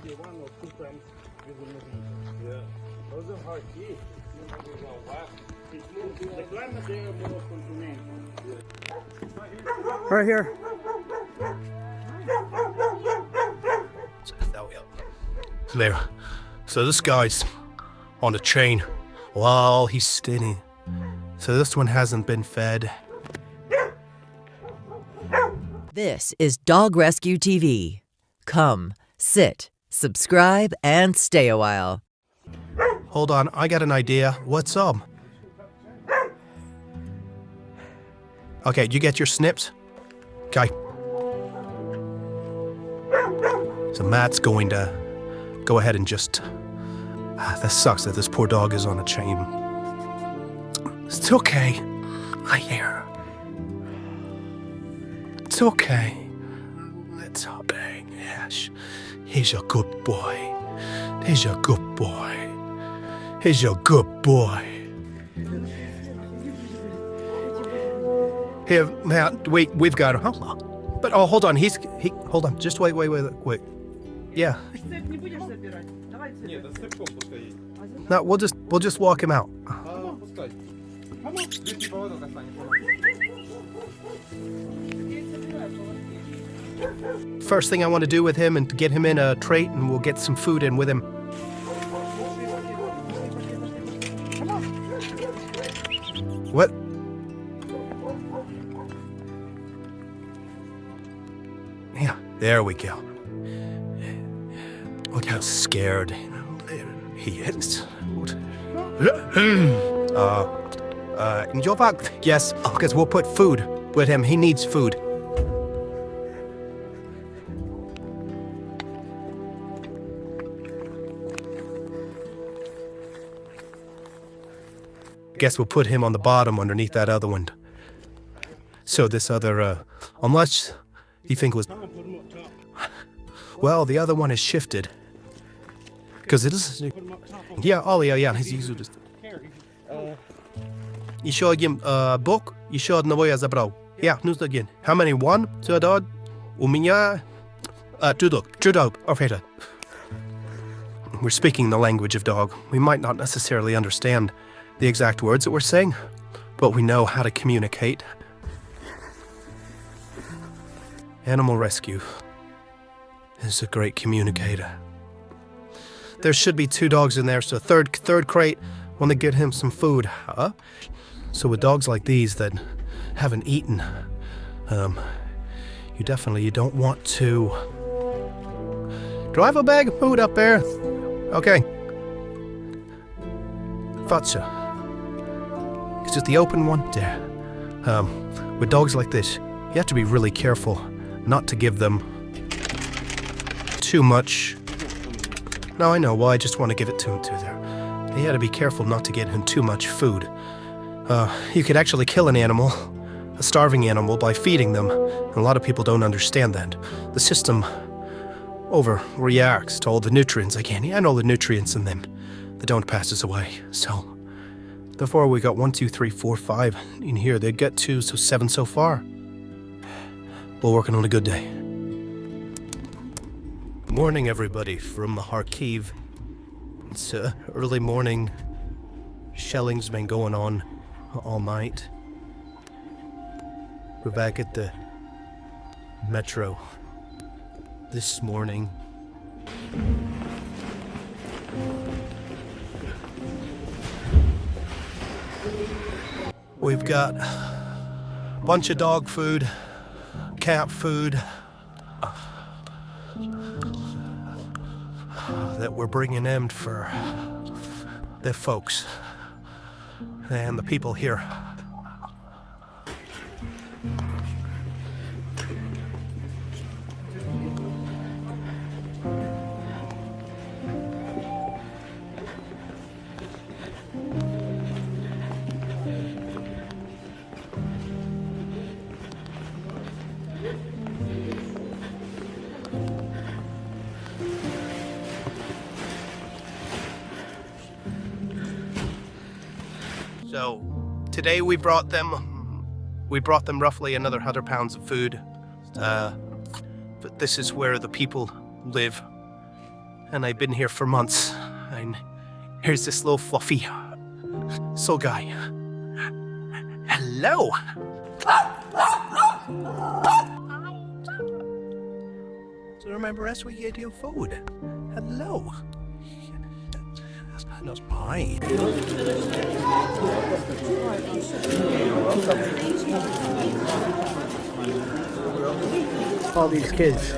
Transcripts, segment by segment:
say 1 or 2 times, you will not eat. Yeah. Those are hard to eat. The climate there are more continental. Right here. There. So this guy's on a chain while he's sitting. So this one hasn't been fed. This is Dog Rescue TV. Come, sit, subscribe, and stay a while. Hold on, I got an idea. What's up? Okay, you get your snips? Okay. So Matt's going to go ahead and just... that sucks that this poor dog is on a chain. It's okay. I hear. It's okay. It's okay. Yes. He's a good boy. He's a good boy. He's a good boy. Here, Matt, we've got him. Hold on. But, hold on, hold on, just wait. Yeah. No, we'll just walk him out. First thing I want to do with him and get him in a crate, and we'll get some food in with him. What? Yeah, there we go. Look how scared he is. In your back? Yes, because we'll put food with him. He needs food. Guess we'll put him on the bottom underneath that other one. So this other, unless you think it was... Well, the other one is shifted. Because it is... Yeah, yeah, he's usually just... Еще один бок, еще одного я забрал. Yeah, нужно один. How many? 1, 2, 3. У меня... two dog. Okay. We're speaking the language of dog. We might not necessarily understand the exact words that we're saying, but we know how to communicate. Animal rescue is a great communicator. There should be 2 dogs in there, so third crate, want to get him some food. So with dogs like these that haven't eaten, you don't want to... Do I have a bag of food up there? Okay. Gotcha. It's just the open one there. With dogs like this, you have to be really careful not to give them too much. No, I know. Well, I just want to give it to him too there. You got to be careful not to get him too much food. You could actually kill an animal, a starving animal, by feeding them. And a lot of people don't understand that. The system overreacts to all the nutrients again, and all the nutrients in them that don't pass us away. So, therefore we got 1, 2, 3, 4, 5 in here. They'd get 2, so 7 so far. We're working on a good day. Morning, everybody, from Kharkiv. It's early morning. Shelling's been going on all night. We're back at the metro this morning. We've got a bunch of dog food, cat food that we're bringing in for the folks and the people here. So today we brought them roughly another 100 pounds of food. But this is where the people live. and I've been here for months. And here's this little fluffy soul guy. Hello. So remember us, we get you food. Hello. That's pie. All these kids,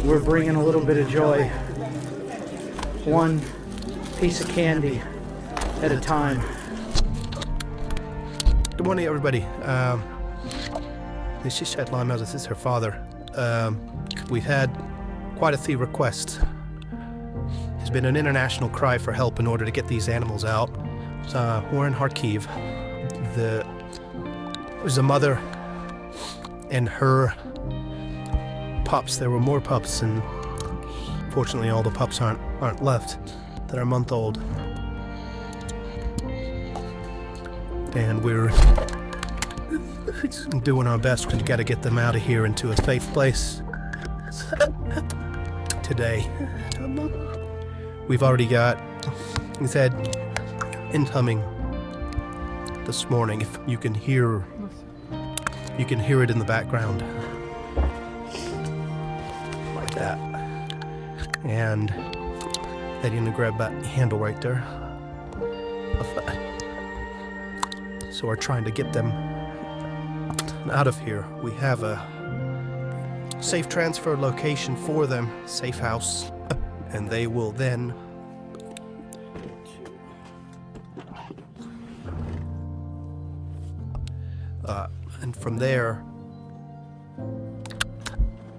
we're bringing a little bit of joy, one piece of candy at a time. Good morning, everybody. This is Chet Lima. This is her father. We've had quite a few requests. There's been an international cry for help in order to get these animals out. We're in Kharkiv. There's a mother and her pups. There were more pups, and fortunately all the pups aren't left that are a month old. And we're doing our best. We've got to get them out of here into a safe place today. We've already got, he said, incoming this morning. If you can hear it in the background. Like that. And Eddie's gonna grab that handle right there. So we're trying to get them out of here. We have a safe transfer location for them, safe house, and they will then and from there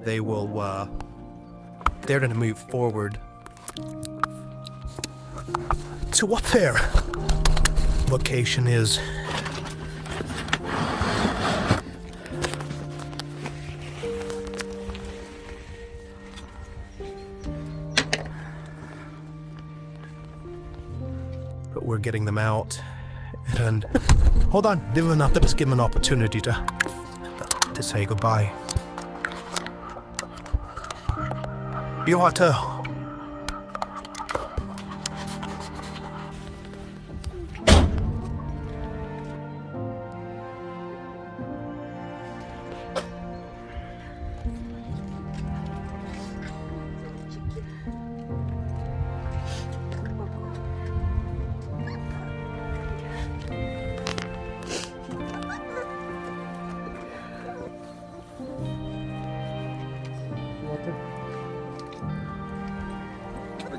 they will they're gonna move forward to what their location is. But we're getting them out, and hold on, let us give them an opportunity to say goodbye. Yoata.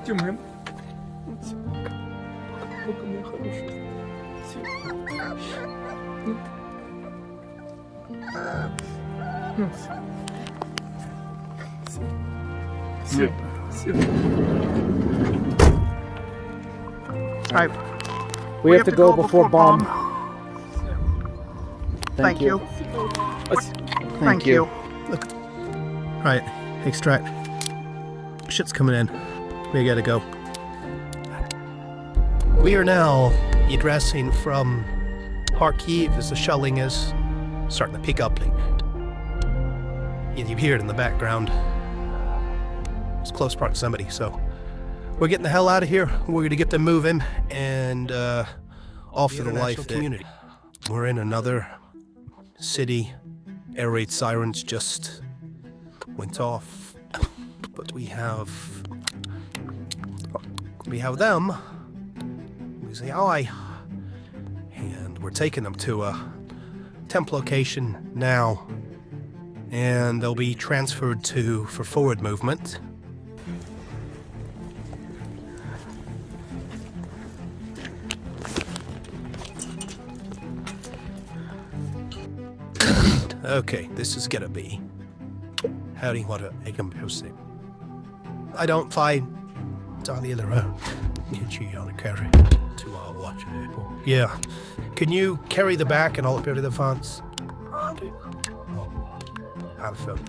Тёмка. Ну-ка, моя хорошая. Сип. Alright, we have to go before bomb. Thank you. Thank you. Look. Right, extract. Shit's coming in. We gotta go. We are now egressing from Kharkiv as the shelling is starting to pick up. You hear it in the background. It's close proximity, so we're getting the hell out of here. We're gonna get them moving and off to the life community. We're in another city. Air raid sirens just went off, but we have them. We say hi, and we're taking them to a temp location now, and they'll be transferred for forward movement. Okay, this is gonna be. How do you want to make them proceed? I don't find Donnie around. You on a carry to watch it. Yeah. Can you carry the back and all the the fonts?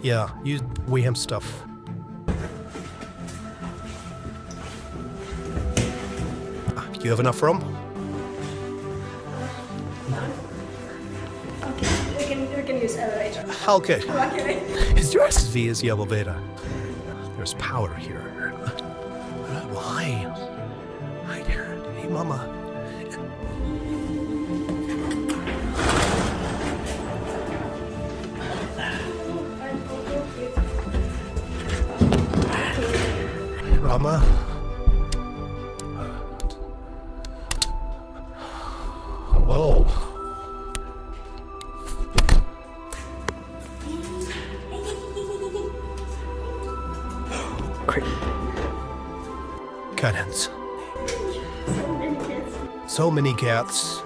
Yeah, we have stuff. You have enough room? We can use elevator. Okay. Is your SSV is the elevator? There's power here. hi. Hi there. Hey, Mama. Hey, Mama. Whoa. Great. Cannons. So many cats.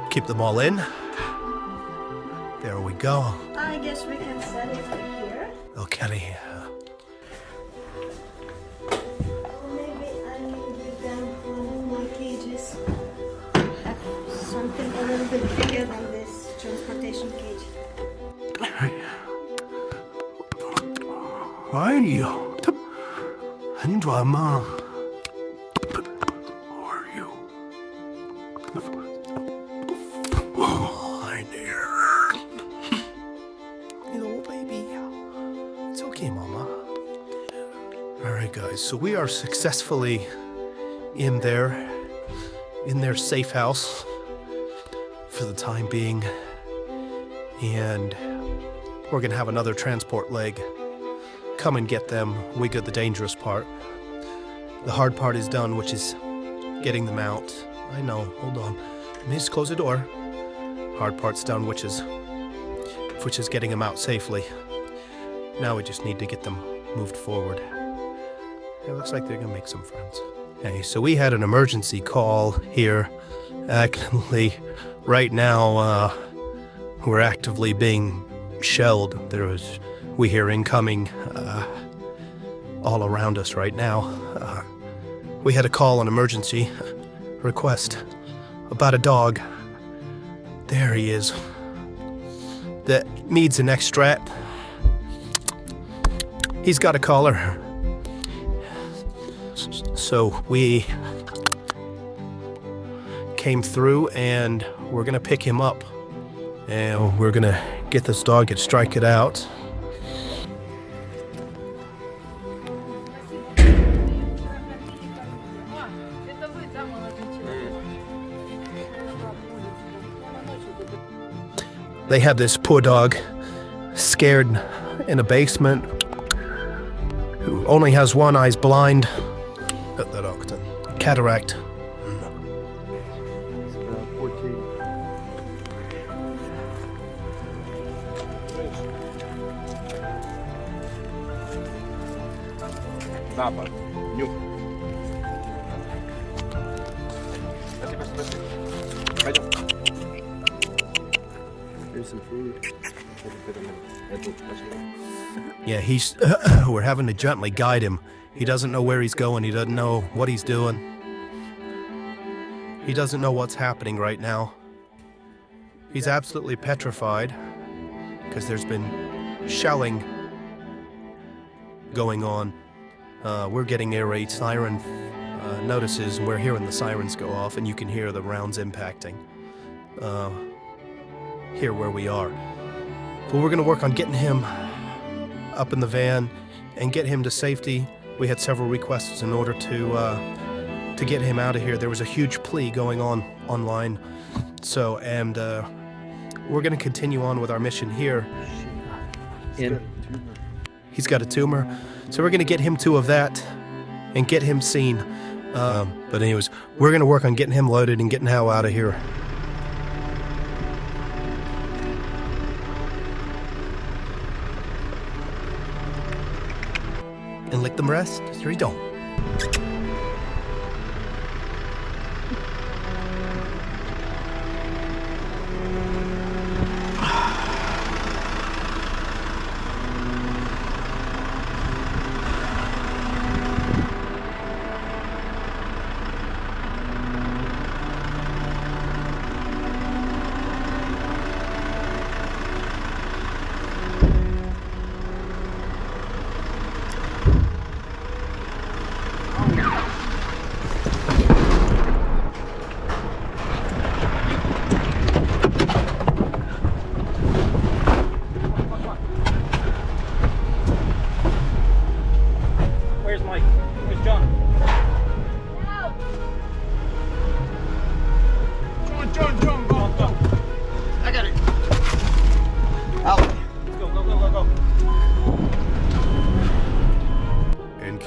Keep them all in. There we go. I guess we can set it here. Okay. Maybe I can give them one of my cages. Have something a little bit bigger than this transportation cage. Why are you? And Mama. Who are you? Hi there. Little baby. It's okay, Mama. Alright, guys, so we are successfully in their safe house for the time being. And we're gonna have another transport leg come and get them. We got the dangerous part. The hard part is done, which is getting them out. I know, hold on. Let me just close the door. Hard part's done, which is getting them out safely. Now we just need to get them moved forward. It looks like they're gonna make some friends. Okay, so we had an emergency call here. Actually, right now, we're actively being shelled. We hear incoming all around us right now. We had a call, an emergency request about a dog. There he is. That needs a neck strap. He's got a collar. So we came through and we're gonna pick him up. And we're gonna get this dog and strike it out. They have this poor dog scared in a basement who only has one eye's blind. Cataract. It's about 14. Запад. Нюх. Пойдем. Here's some food. Yeah, we're having to gently guide him. He doesn't know where he's going. He doesn't know what he's doing. He doesn't know what's happening right now. He's absolutely petrified because there's been shelling going on. We're getting air raid siren notices, and we're hearing the sirens go off, and you can hear the rounds impacting here where we are. But we're going to work on getting him up in the van and get him to safety. We had several requests in order to get him out of here. There was a huge plea going on online. So, and we're going to continue on with our mission here. He's got a tumor. So we're going to get him to a vet and get him seen. But anyways, we're going to work on getting him loaded and getting Hal out of here. And lick them rest? 3 don't.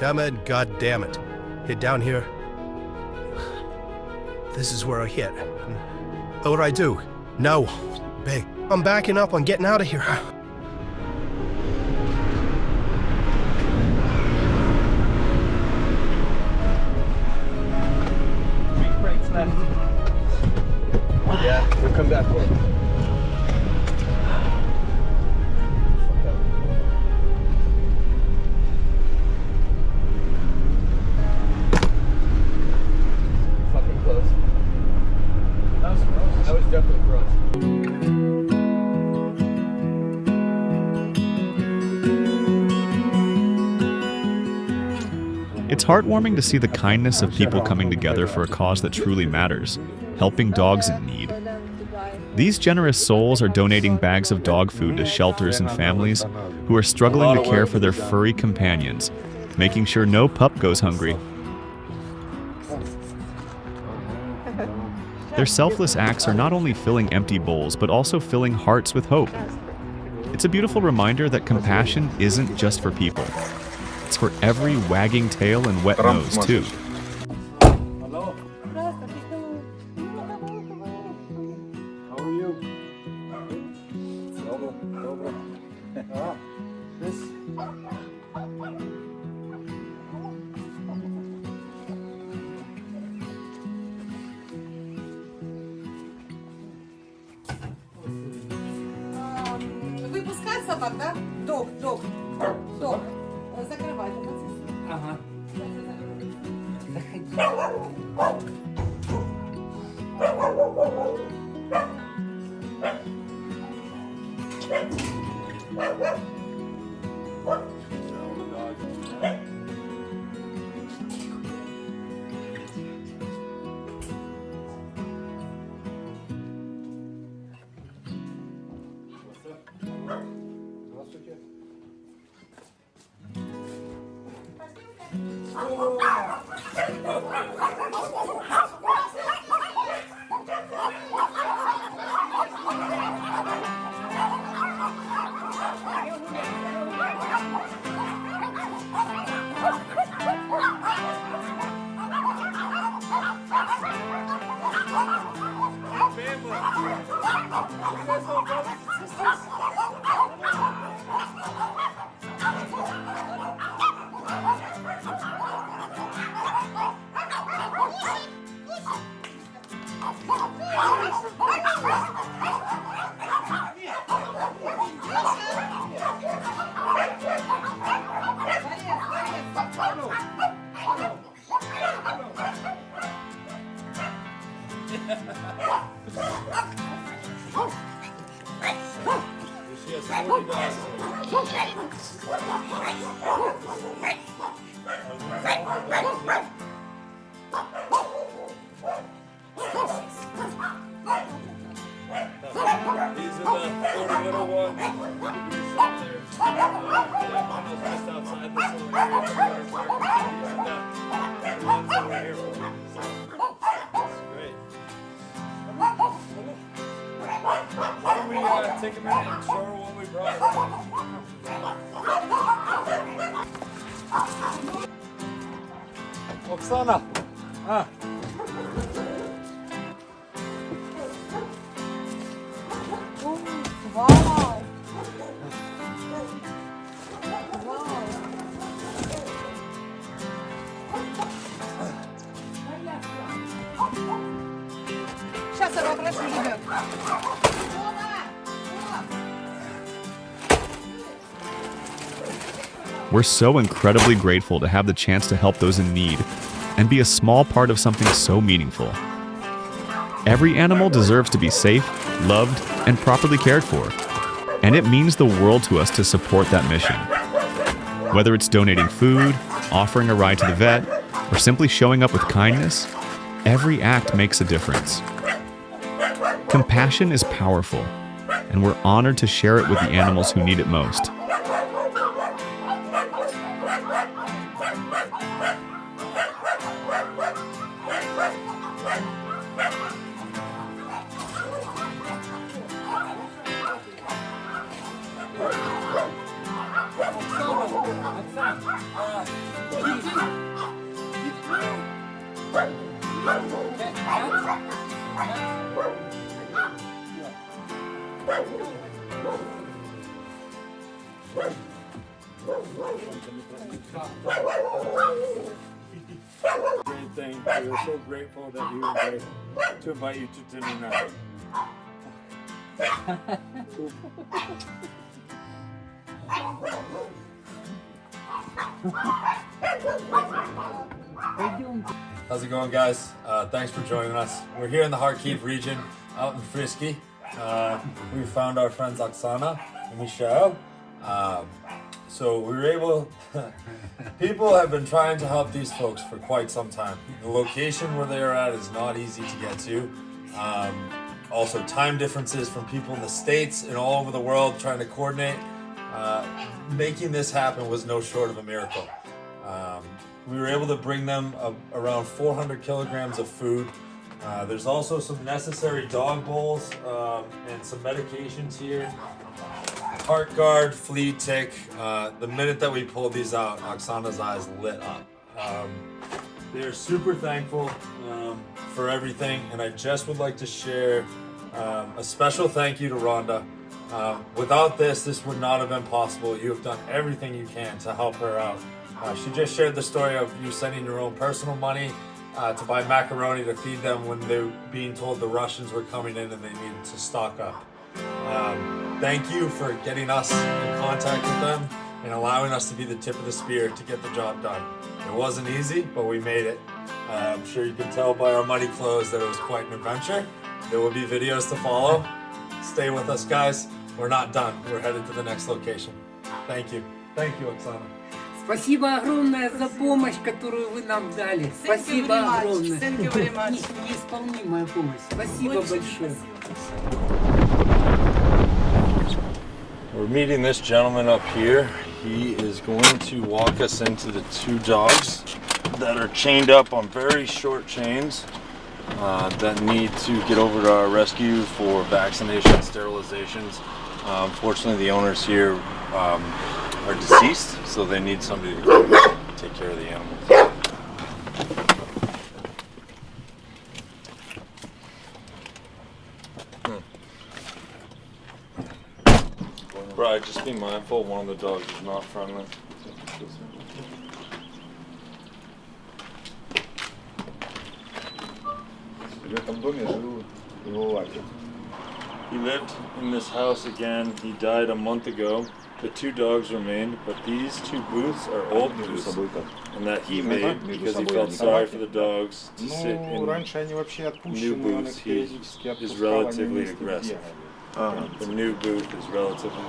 Come in, God damn it. Hit down here. This is where I hit. What do I do? No. Babe, I'm backing up. I'm getting out of here. Yeah, we'll come back for it. Fucking close. That was gross. That was definitely gross. It's heartwarming to see the kindness of people coming together for a cause that truly matters, helping dogs in need. These generous souls are donating bags of dog food to shelters and families who are struggling to care for their furry companions, making sure no pup goes hungry. Their selfless acts are not only filling empty bowls, but also filling hearts with hope. It's a beautiful reminder that compassion isn't just for people. It's for every wagging tail and wet nose, too. Hello. How are you? Dobro. This. Выпускать собак, да? Дог. Закрывай. Ага. These are the 40 little ones. Just outside this little area. These are the ones that we're here for. So, that's great. Why don't we take a minute and show her what we brought her? Oksana! Ah! Wow. Сейчас я попрошу ребят. We're so incredibly grateful to have the chance to help those in need and be a small part of something so meaningful. Every animal deserves to be safe, loved, and properly cared for. And it means the world to us to support that mission. Whether it's donating food, offering a ride to the vet, or simply showing up with kindness, every act makes a difference. Compassion is powerful, and we're honored to share it with the animals who need it most. Great thing. We are so grateful that you invite to invite you to dinner now. How's it going, guys? Thanks for joining us. We're here in the Kharkiv region, out in Frisky. We found our friends Oksana and Michelle. So we were able, people have been trying to help these folks for quite some time. The location where they are at is not easy to get to. Also time differences from people in the States and all over the world trying to coordinate. Making this happen was no short of a miracle. We were able to bring them around 400 kilograms of food. There's also some necessary dog bowls and some medications here. Heart guard, flea tick. The minute that we pulled these out, Oksana's eyes lit up. They're super thankful for everything, and I just would like to share a special thank you to Rhonda. Without this would not have been possible. You have done everything you can to help her out. She just shared the story of you sending your own personal money to buy macaroni to feed them when they were being told the Russians were coming in and they needed to stock up. Thank you for getting us in contact with them and allowing us to be the tip of the spear to get the job done. It wasn't easy, but we made it. I'm sure you can tell by our muddy clothes that it was quite an adventure. There will be videos to follow. Stay with us, guys. We're not done. We're headed to the next location. Thank you. Thank you, Oksana. Спасибо огромное за помощь, которую вы нам дали. Спасибо огромное. Неисполнимая помощь. Спасибо большое. We're meeting this gentleman up here. He is going to walk us into the two dogs that are chained up on very short chains that need to get over to our rescue for vaccination, sterilizations. Unfortunately, the owners here are deceased, so they need somebody to come take care of the animals. Brian, just be mindful, one of the dogs is not friendly. He lived in this house again. He died a month ago. The two dogs remained, but these two booths are old booths, and that he made because he felt sorry for the dogs to sit in new booths. He is relatively aggressive. The new booth is relatively...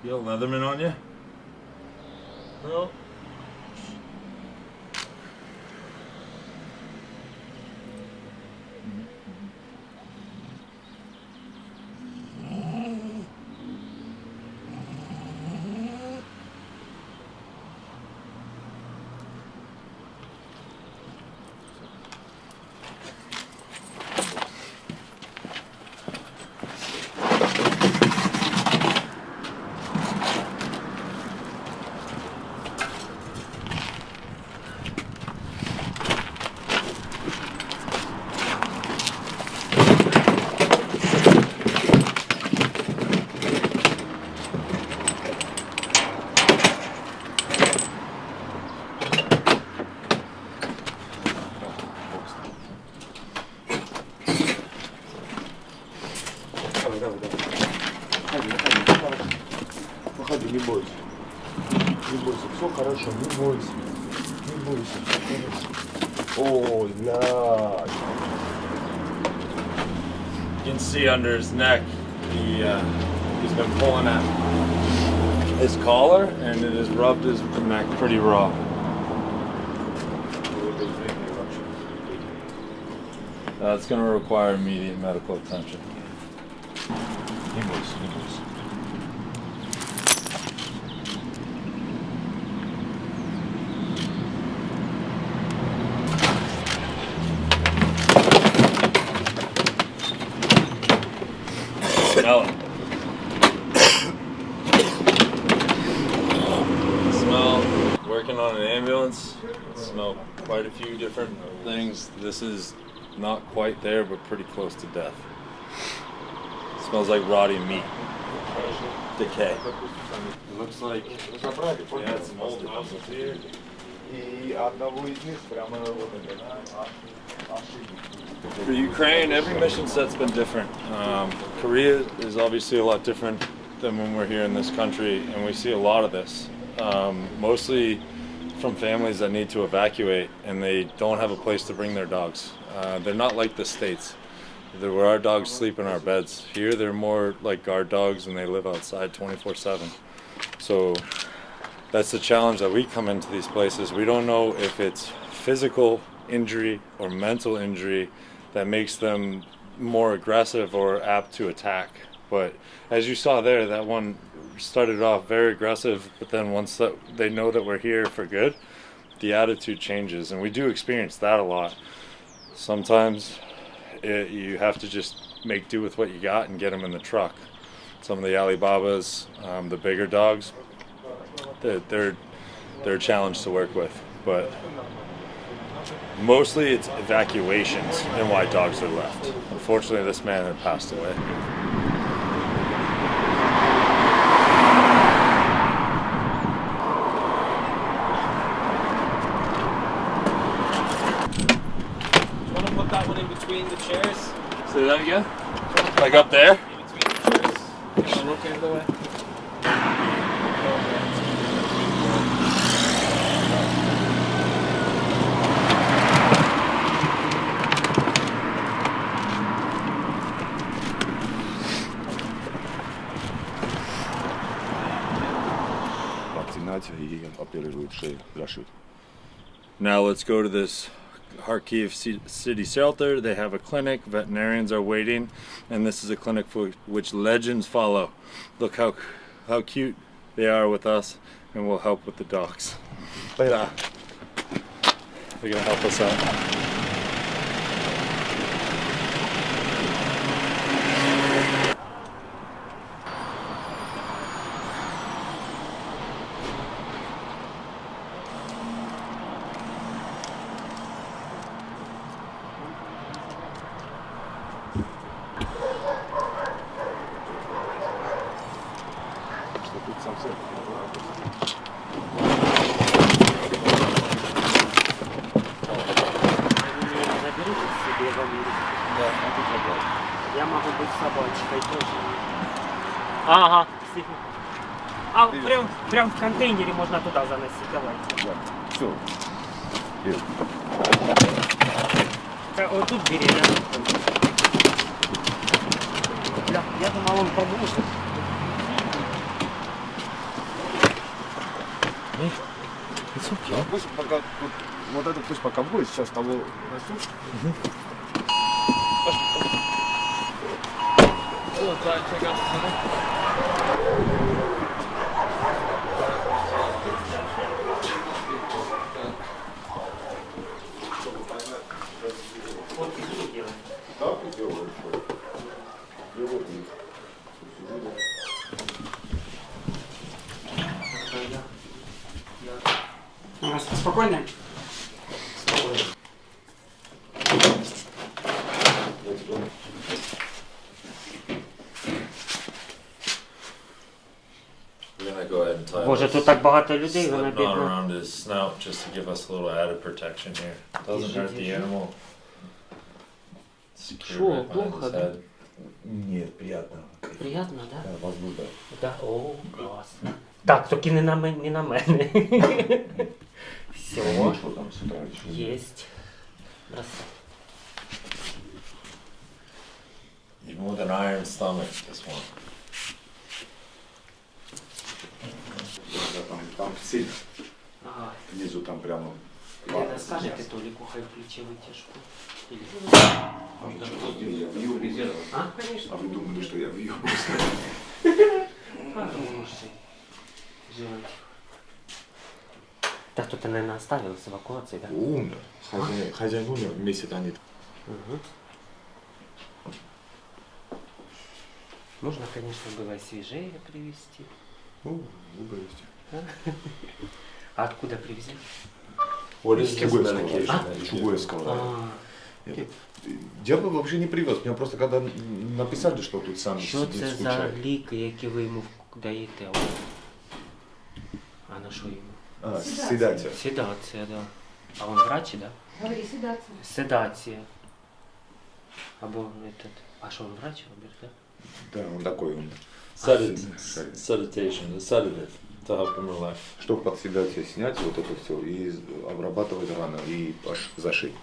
You got Leatherman on you? No. Не бойся. Не бойся. Все хорошо, не бойся. Не бойся. Все хорошо. Ой, блядь. You can see under his neck, he's been pulling at his collar, and it has rubbed his neck pretty raw. That's going to require immediate medical attention. Не бойся, не бойся. Smell it. Smell. Working on an ambulance. Smell quite a few different things. This is not quite there, but pretty close to death. Smells like rotting meat. Decay. It looks like they had some old houses here. For Ukraine, every mission set's been different. Korea is obviously a lot different than when we're here in this country, and we see a lot of this. Mostly from families that need to evacuate and they don't have a place to bring their dogs. They're not like the States, where our dogs sleep in our beds. Here they're more like guard dogs and they live outside 24/7. So that's the challenge that we come into these places. We don't know if it's physical injury or mental injury that makes them more aggressive or apt to attack. But as you saw there, that one started off very aggressive, but then once they know that we're here for good, the attitude changes, and we do experience that a lot. Sometimes you have to just make do with what you got and get them in the truck. Some of the Alibabas, the bigger dogs, they're a challenge to work with, but mostly it's evacuations and why dogs are left. Unfortunately, this man had passed away. That one in between the chairs. Say that again? Like up there? In between the chairs. You look the way. Вакцинация и оперируют шею, зашьют. Now let's go to this Kharkiv city shelter. They have a clinic, veterinarians are waiting, and this is a clinic for which legends follow. Look how cute they are with us, and we'll help with the dogs. They're gonna help us out. Я могу быть собачкой тоже. Ага. А прям в контейнере можно туда заносить. Давайте. Все. Вот тут бери, да? Я думал, он поможет. Пусть пока вот это пусть пока будет, сейчас того несут. Спокойно? Боже, тут так багато людей, вона бідна. Around his snout just to give us a little added protection here. Doesn't hurt the animal. Что, плохо, да? Нет, приятно. Приятно, да? Возбуда. Да, о, классно. Так, тільки не на мене. Все. Что там с утра еще? Есть. Бросай. Even with an iron stomach, this one. Там сильно. Ага. Внизу там прямо. Лена, скажете Толику, хай включи вытяжку. Или... Я в юбку. А, конечно. А вы думали, что я в юбку? Хороший. Животик. Так кто-то, наверное, оставил с эвакуацией, да? Умер. Хозяин умер, вместе они. Угу. Можно, конечно, было свежее привезти. Выбросьте. А откуда привезли? What is this Чугуевского. medication that you do? Чугуевского. Я бы вообще не привез. Мне просто когда написали, что тут сам Що сидит, це за скучает. ліки, які ви йому даєте? А на що йому? А, седация. Седація, да. А он врач, да? Говори, седация. Седація. Або этот. А що он врач, Роберт, да? Да, он такой он. Seditation, a sedative to help him relax. Чтобы под седацией снять вот это все и обрабатывать рано и аж зашить.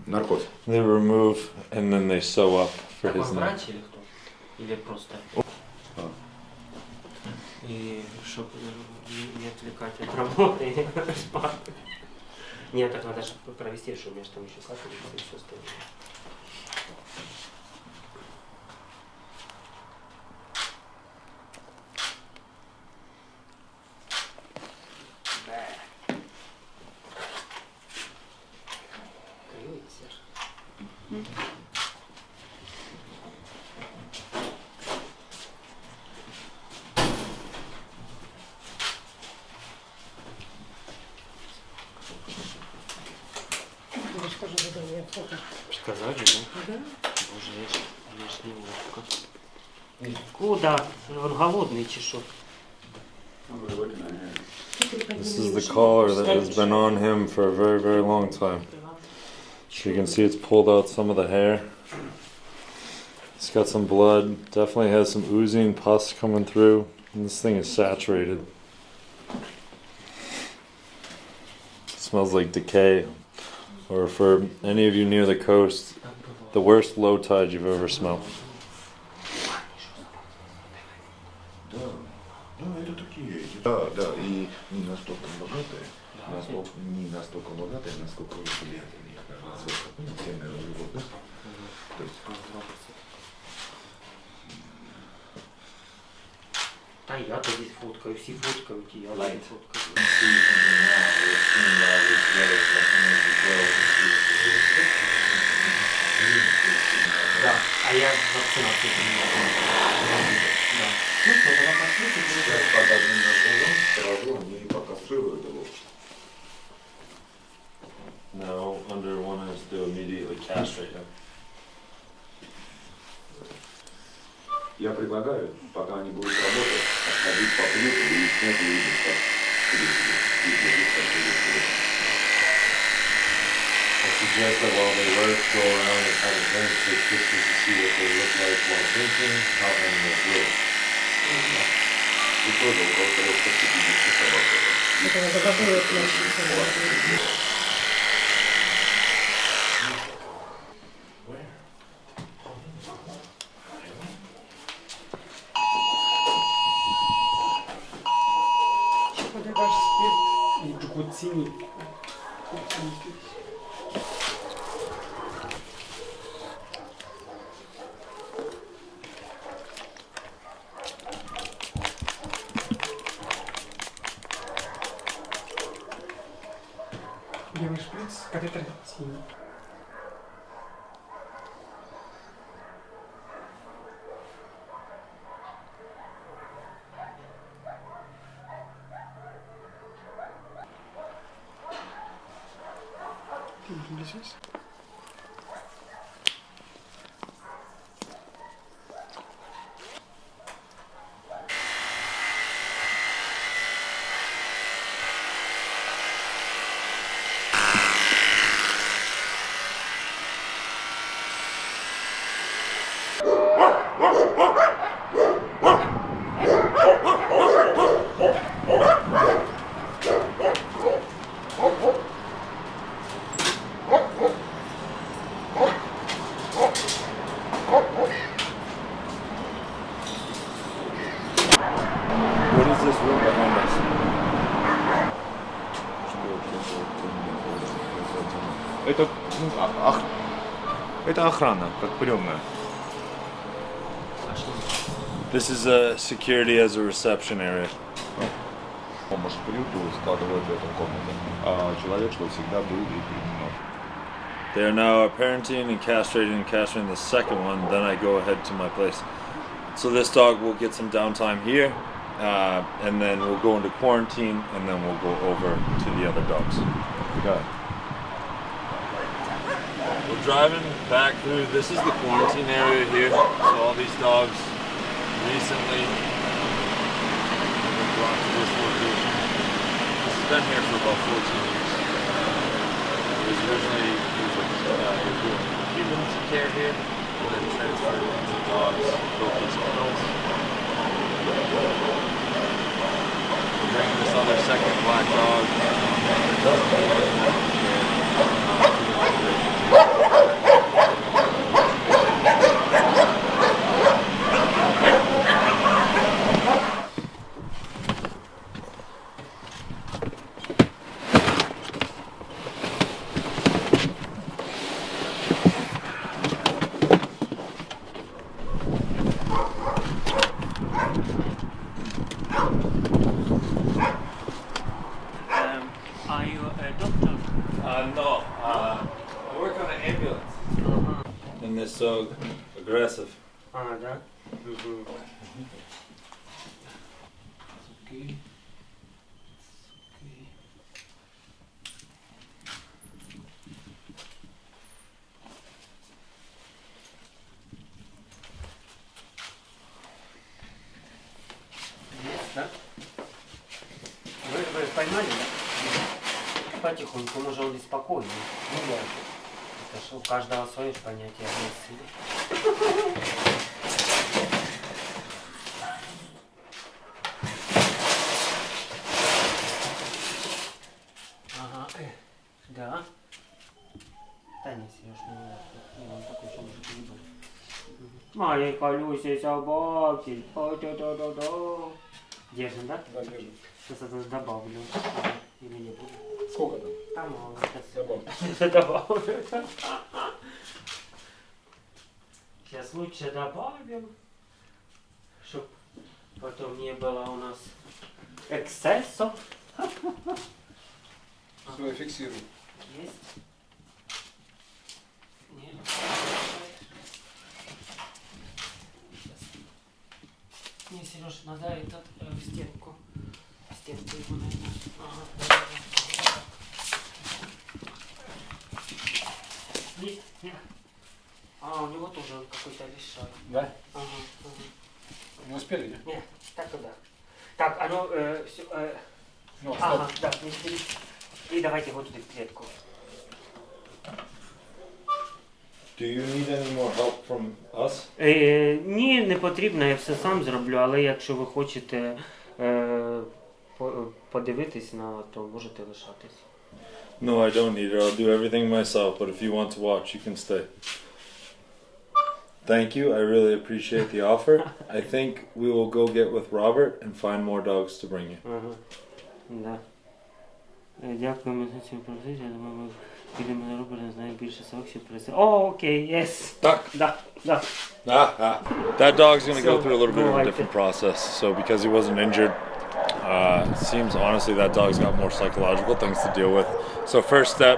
Наркоз. They remove and then they sew up for Так his он neck. врач или кто? Или просто? А. И чтобы не отвлекать от работы. Нет, так надо же провести, что у меня же там еще капельница и все остальное. Сказали, да? Боже, я ж неловко. Куда? Он голодный, чешок. This is the collar that has been on him for a very, very long time. So you can see it's pulled out some of the hair. It's got some blood, definitely has some oozing pus coming through. And this thing is saturated. Smells like decay. Or for any of you near the coast, the worst low tide you've ever smelled. Да, это такие. Да, да, и не настолько богатые, не настолько богатые, насколько влиятельные. Темный углевод, да? То есть Та я тоді фоткаю, всі фоткають, і я Light. фоткаю. Да, а я вакцинацию принимал. Да. Ну что, тогда пошли, сейчас пока сразу они покастрируют его. No, under one is to immediately castrate him. Я предлагаю, пока они будут работать, отходить по плиту и снять и видеть, как I suggest that while they work, go around and have a glance at the pictures to see what they look like while drinking, how animals live. И тоже у кого-то просто 50 собак. Это надо добавить наши. Белый шприц, катетер синий. Здесь. Это, это охрана, как приемная. This is a security as a reception area. Помощь приюту складывают в этом комнате, а человек, что всегда был и принимал. They are now parenting and castrating the second one. Then I go ahead to my place. So this dog will get some downtime here, and then we'll go into quarantine, and then we'll go over to the other dogs. Да. We're driving back through. This is the quarantine area here. So all these dogs recently have been brought to this location. This has been here for about 14 years. It was originally doing human care here, and then transferred into dogs, puppies, kennels. We're bringing this other second black dog. Are you a doctor? No, I work on an ambulance. And they're so aggressive. Да? Угу. Окей. Есть, да? Вы поймали, да? Потихоньку, может, он и спокойный. Ну да. Это ж у каждого свое понятие агрессии. Ага, да. Да не, Сереж, не он такой, что может не быть. Мои колюсые собаки. О-да-да-да-да. Держим, да? Да, держим. Сейчас это добавлю. Или не буду? Сколько там? Там мало. Добавь. Добавлю. Сейчас лучше добавим, чтобы потом не было у нас эксцессов. Все, я фиксирую. Есть? Нет. Не, Сереж, надо этот стенку. Стенку его, наверное. Ага. Нет, нет. А, у него тоже он какой-то лишай. Да? Ага, ага. Не успели, нет? Нет, так туда. Так, оно все. Ну, Ага, да, нести. И давайте вот туда в клетку. Do you need any more help from us? Ні, не потрібно, я все сам зроблю, але якщо ви хочете подивитись на то, можете лишатись. No, I don't need it. I'll do everything myself, but if you want to watch, you can stay. Thank you. I really appreciate the offer. I think we will go get with Robert and find more dogs to bring you. Ага. Да. Дякуємо за цю пропозицію. Я думаю, ми підемо на Роберта, не знаю більше сообщів про це. О, окей, єс. Так. Да, да. That dog's going to go So, through a little bit of a like different process. So because he wasn't injured, it seems honestly that dog's got more psychological things to deal with. So first step,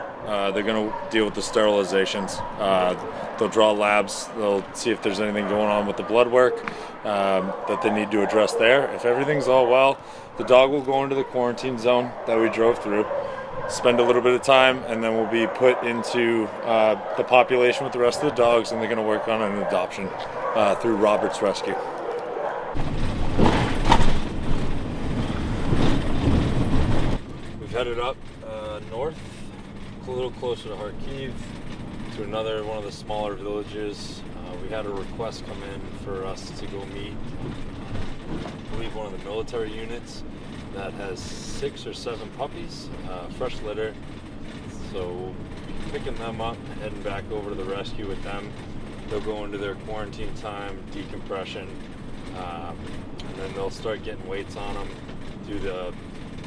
they're going to deal with the sterilizations. They'll draw labs. They'll see if there's anything going on with the blood work that they need to address there. If everything's all well, the dog will go into the quarantine zone that we drove through, spend a little bit of time, and then we'll be put into the population with the rest of the dogs, and they're going to work on an adoption through Robert's rescue. We've headed up north, a little closer to Kharkiv, to another one of the smaller villages. We had a request come in for us to go meet, I believe, one of the military units that has 6 or 7 puppies, fresh litter. So we'll be picking them up, heading back over to the rescue with them. They'll go into their quarantine time, decompression, and then they'll start getting weights on them, do the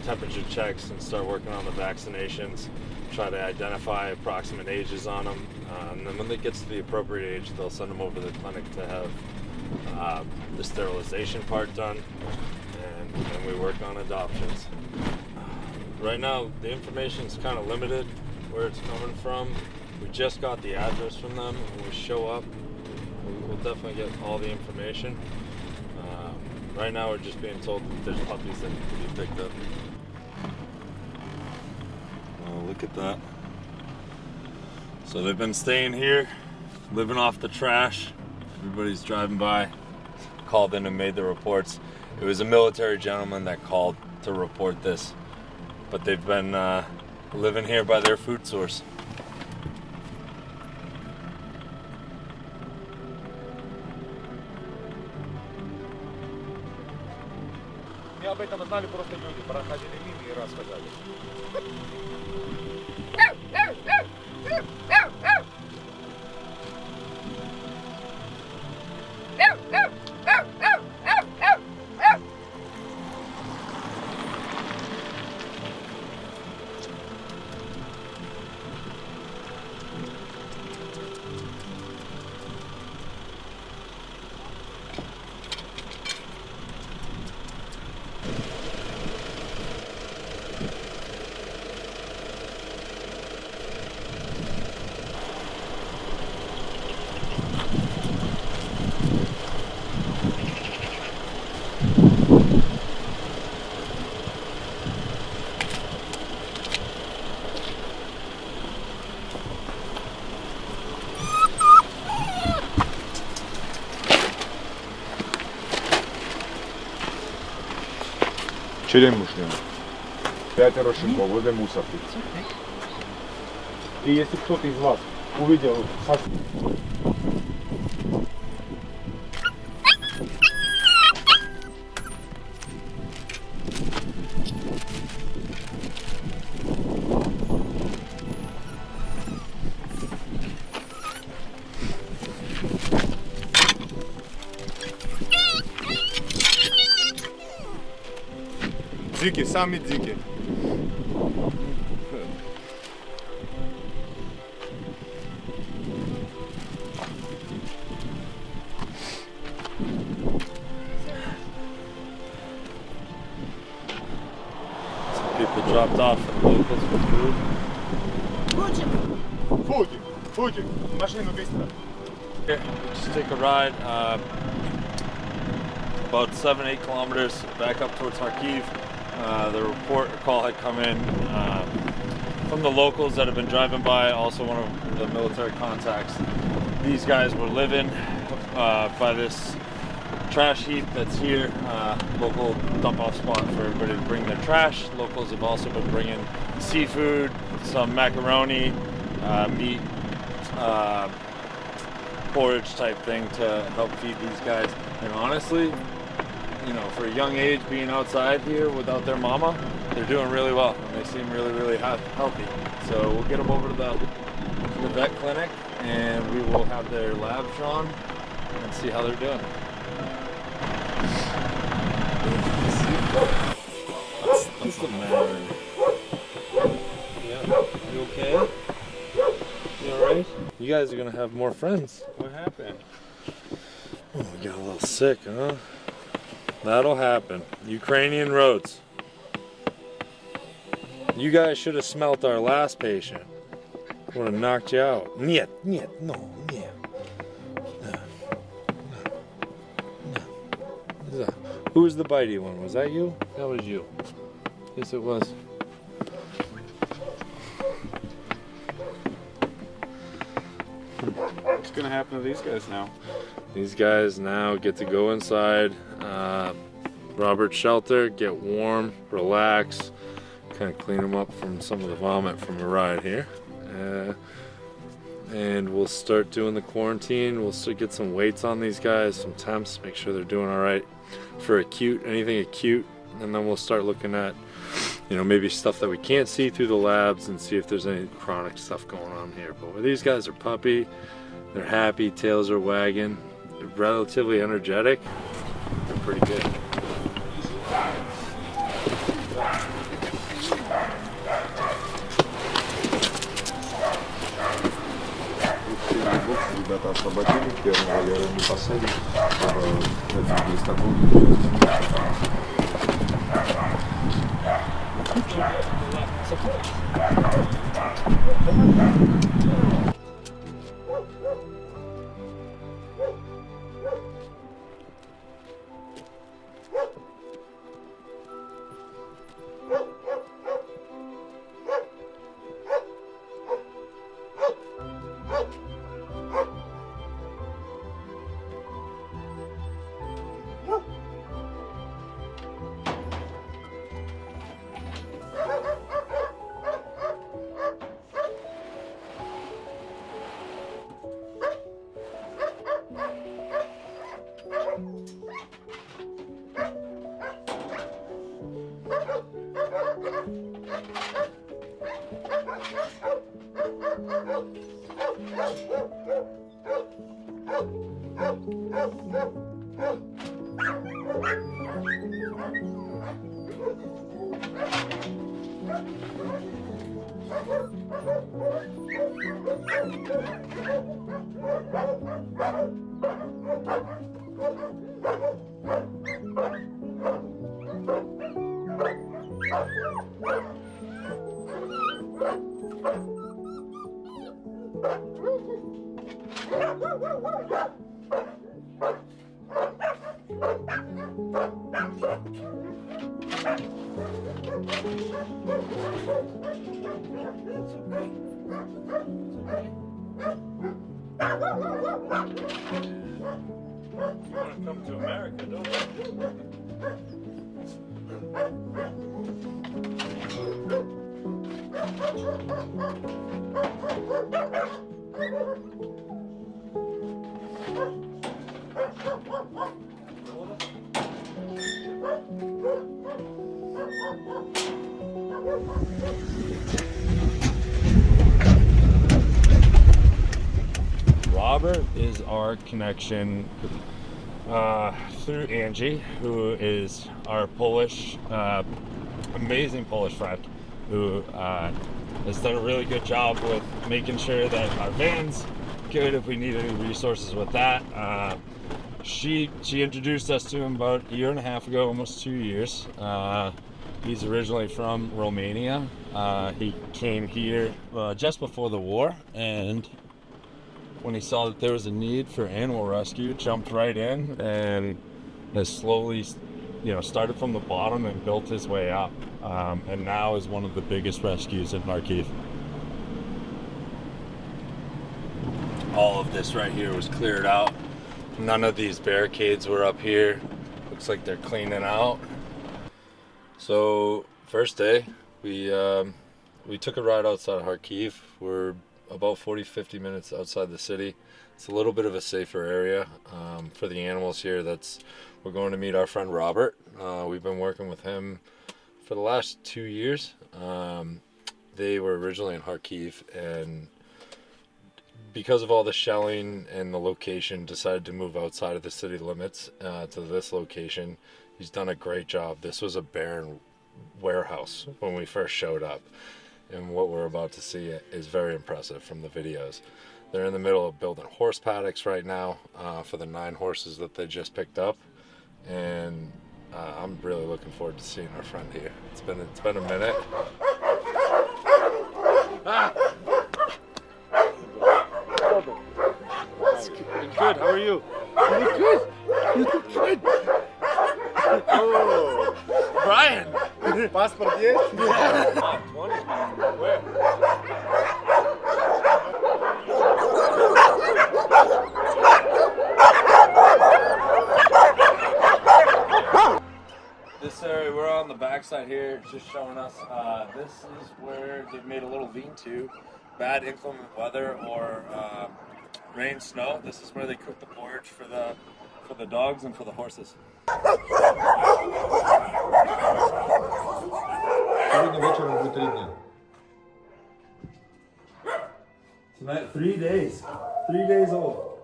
temperature checks and start working on the vaccinations, try to identify approximate ages on them, and then when they get to the appropriate age, they'll send them over to the clinic to have the sterilization part done, and then we work on adoptions. Right now, the information's kind of limited where it's coming from. We just got the address from them. When we show up, we'll definitely get all the information. Right now, we're just being told that there's puppies that need to be picked up. Oh, look at that. So they've been staying here, living off the trash. Everybody's driving by, called in and made the reports. It was a military gentleman that called to report this, but they've been living here by their food source. Не об этом знали просто люди, проходили мимо и рассказали. Черемушнина. 5 щенков возле мусорки. И если кто-то из вас увидел Дикий, самый дикий. Some people dropped off at the locals for food. Фудик, машину быстро. Here, we just take a ride about 7-8 kilometers back up towards Kharkiv. The report or call had come in from the locals that have been driving by, also one of the military contacts. These guys were living by this trash heap that's here, local dump-off spot for everybody to bring their trash. Locals have also been bringing seafood, some macaroni, meat, porridge type thing to help feed these guys. And honestly, you know, for a young age being outside here without their mama, they're doing really well and they seem really, really healthy. So we'll get them over to the vet clinic and we will have their labs drawn and see how they're doing. What's the matter? Yeah, you okay? You alright? You guys are gonna have more friends. What happened? Oh, we got a little sick, huh? That'll happen. Ukrainian roads. You guys should have smelt our last patient. Would have knocked you out. Нет, no. Who was the bitey one? Was that you? That was you. Yes, it was. What's gonna happen to these guys now? These guys now get to go inside Robert's shelter, get warm, relax, kind of clean them up from some of the vomit from the ride here. And we'll start doing the quarantine. We'll start get some weights on these guys, some temps, make sure they're doing all right for anything acute. And then we'll start looking at, you know, maybe stuff that we can't see through the labs and see if there's any chronic stuff going on here. But where these guys are puppy, they're happy, tails are wagging, they're relatively energetic, they're pretty good. ребята освободили, первого я не посадил, второго листопад. Come to America, don't Robert is our connection through Angie, who is our Polish, amazing Polish friend, who has done a really good job with making sure that our van's good if we need any resources with that. She introduced us to him about a year and a half ago, almost 2 years. He's originally from Romania. He came here just before the war, and when he saw that there was a need for animal rescue, jumped right in and has slowly, started from the bottom and built his way up, and now is one of the biggest rescues in Kharkiv. All of this right here was cleared out. None of these barricades were up here. Looks like they're cleaning out. So first day, we took a ride outside of Kharkiv. We're about 40-50 minutes outside the city. It's a little bit of a safer area for the animals here. We're going to meet our friend Robert. We've been working with him for the last 2 years. They were originally in Kharkiv, and because of all the shelling and the location, decided to move outside of the city limits to this location. He's done a great job. This was a barren warehouse when we first showed up, and what we're about to see is very impressive from the videos. They're in the middle of building horse paddocks right now for the 9 horses that they just picked up, and I'm really looking forward to seeing our friend here. It's been a minute. Good. How are you? You look good. You look good. Oh, Brian. Passport yes? Yeah. 20. Where? This area, we're on the backside here, just showing us. This is where they've made a little lean-to. Bad inclement weather or rain, snow. This is where they cook the porridge for the dogs and for the horses. Tonight, 3 days. 3 days old.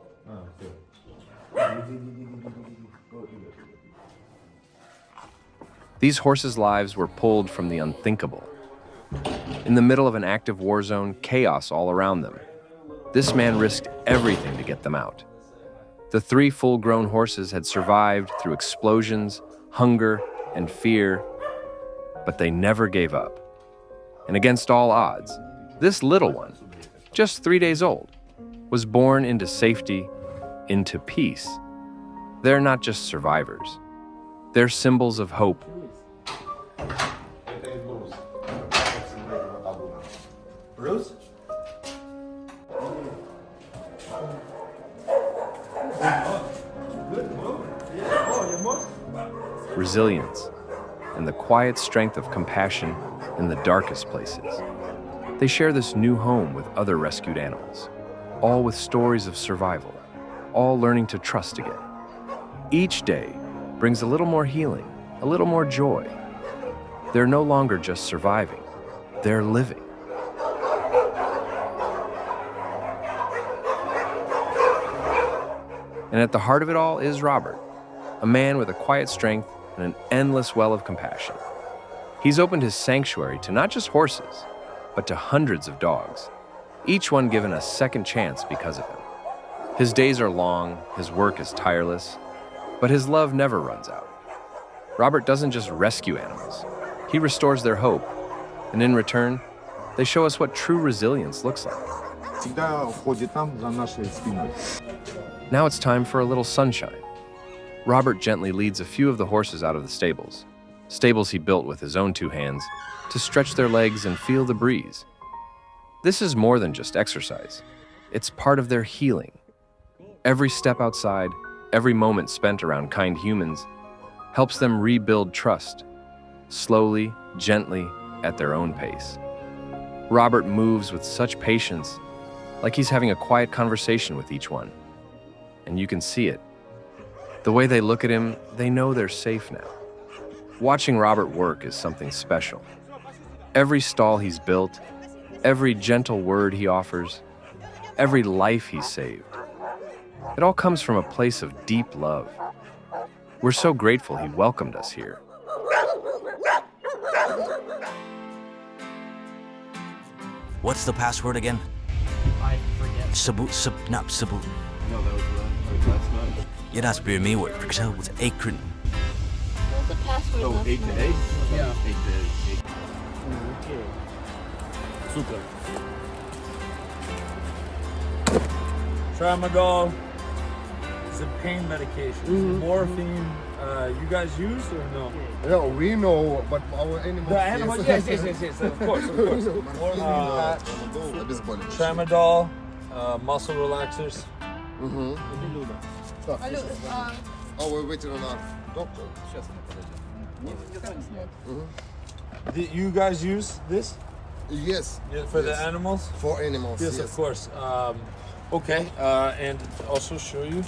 These horses' lives were pulled from the unthinkable. In the middle of an active war zone, chaos all around them. This man risked everything to get them out. The 3 full-grown horses had survived through explosions, hunger, and fear, but they never gave up. And against all odds, this little one, just 3 days old, was born into safety, into peace. They're not just survivors. They're symbols of hope. Bruce? Resilience, and the quiet strength of compassion in the darkest places. They share this new home with other rescued animals, all with stories of survival, all learning to trust again. Each day brings a little more healing, a little more joy. They're no longer just surviving, they're living. And at the heart of it all is Robert, a man with a quiet strength and an endless well of compassion. He's opened his sanctuary to not just horses, but to hundreds of dogs, each one given a second chance because of him. His days are long, his work is tireless, but his love never runs out. Robert doesn't just rescue animals, he restores their hope, and in return, they show us what true resilience looks like. Now it's time for a little sunshine. Robert gently leads a few of the horses out of the stables he built with his own 2 hands, to stretch their legs and feel the breeze. This is more than just exercise. It's part of their healing. Every step outside, every moment spent around kind humans, helps them rebuild trust, slowly, gently, at their own pace. Robert moves with such patience, like he's having a quiet conversation with each one. And you can see it. The way they look at him, they know they're safe now. Watching Robert work is something special. Every stall he's built, every gentle word he offers, every life he's saved, it all comes from a place of deep love. We're so grateful he welcomed us here. What's the password again? I forget. Not Sabu. No, that was last night. Ja, dat is bij mij hoor. Ik zou het ekeren. The password. Oh, 8 to 8? Yeah. 8 to 8. Okay. Super. Tramadol is a pain medication. Morphine, you guys use or no? Yeah, we know, but our animals... The animals, yes, of course. Tramadol, muscle relaxers. Our veterinary doctor. You guys use this? Yes. Yeah, for the animals? For animals, yes. Of course. Okay, and also show you.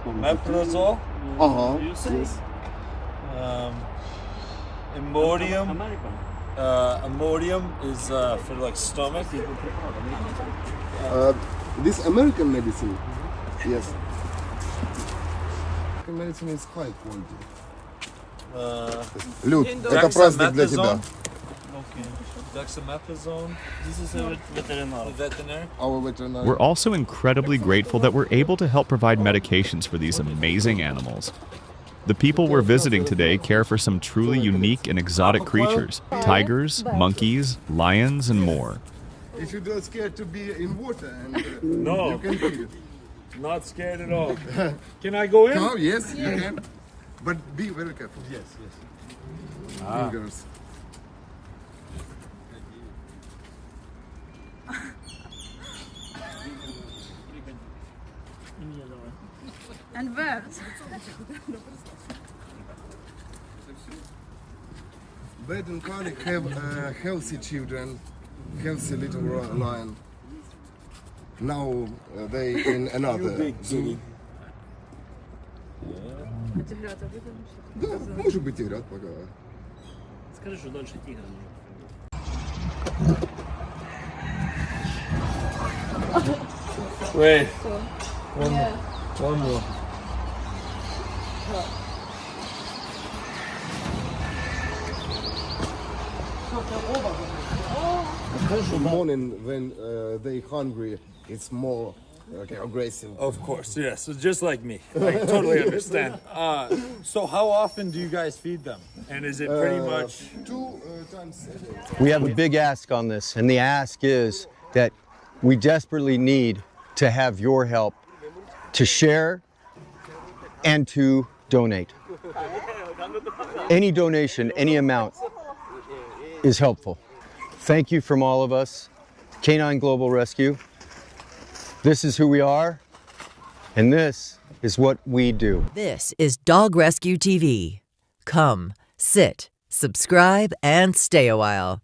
Meprazole. Yes. Imodium. Imodium is for like stomach. This American medicine. Yes. American medicine is high quality. Люд, это праздник для тебя. Dexamethasone. This is a veterinary. Our veterinary. We're also incredibly grateful that we're able to help provide medications for these amazing animals. The people we're visiting today care for some truly unique and exotic creatures: tigers, monkeys, lions, and more. If you're not scared to be in water, and no, you can feel it. Not scared at all. Can I go in? Oh, yes, you can. But be very careful. Yes. Fingers. And birds. Bird and conic have healthy children, healthy little lion. Now they in another zoo. Да, может быть, тигрят пока. Скажи, что дольше тигра. Wait. One more. In the morning when they hungry, it's more aggressive. Of course, yeah. So just like me, I totally understand. So how often do you guys feed them? And is it pretty much 2 times a day? We have a big ask on this, and the ask is that we desperately need to have your help to share and to donate. Any donation, any amount is helpful. Thank you from all of us, Canine Global Rescue. This is who we are, and this is what we do. This is Dog Rescue TV. Come, sit, subscribe, and stay a while.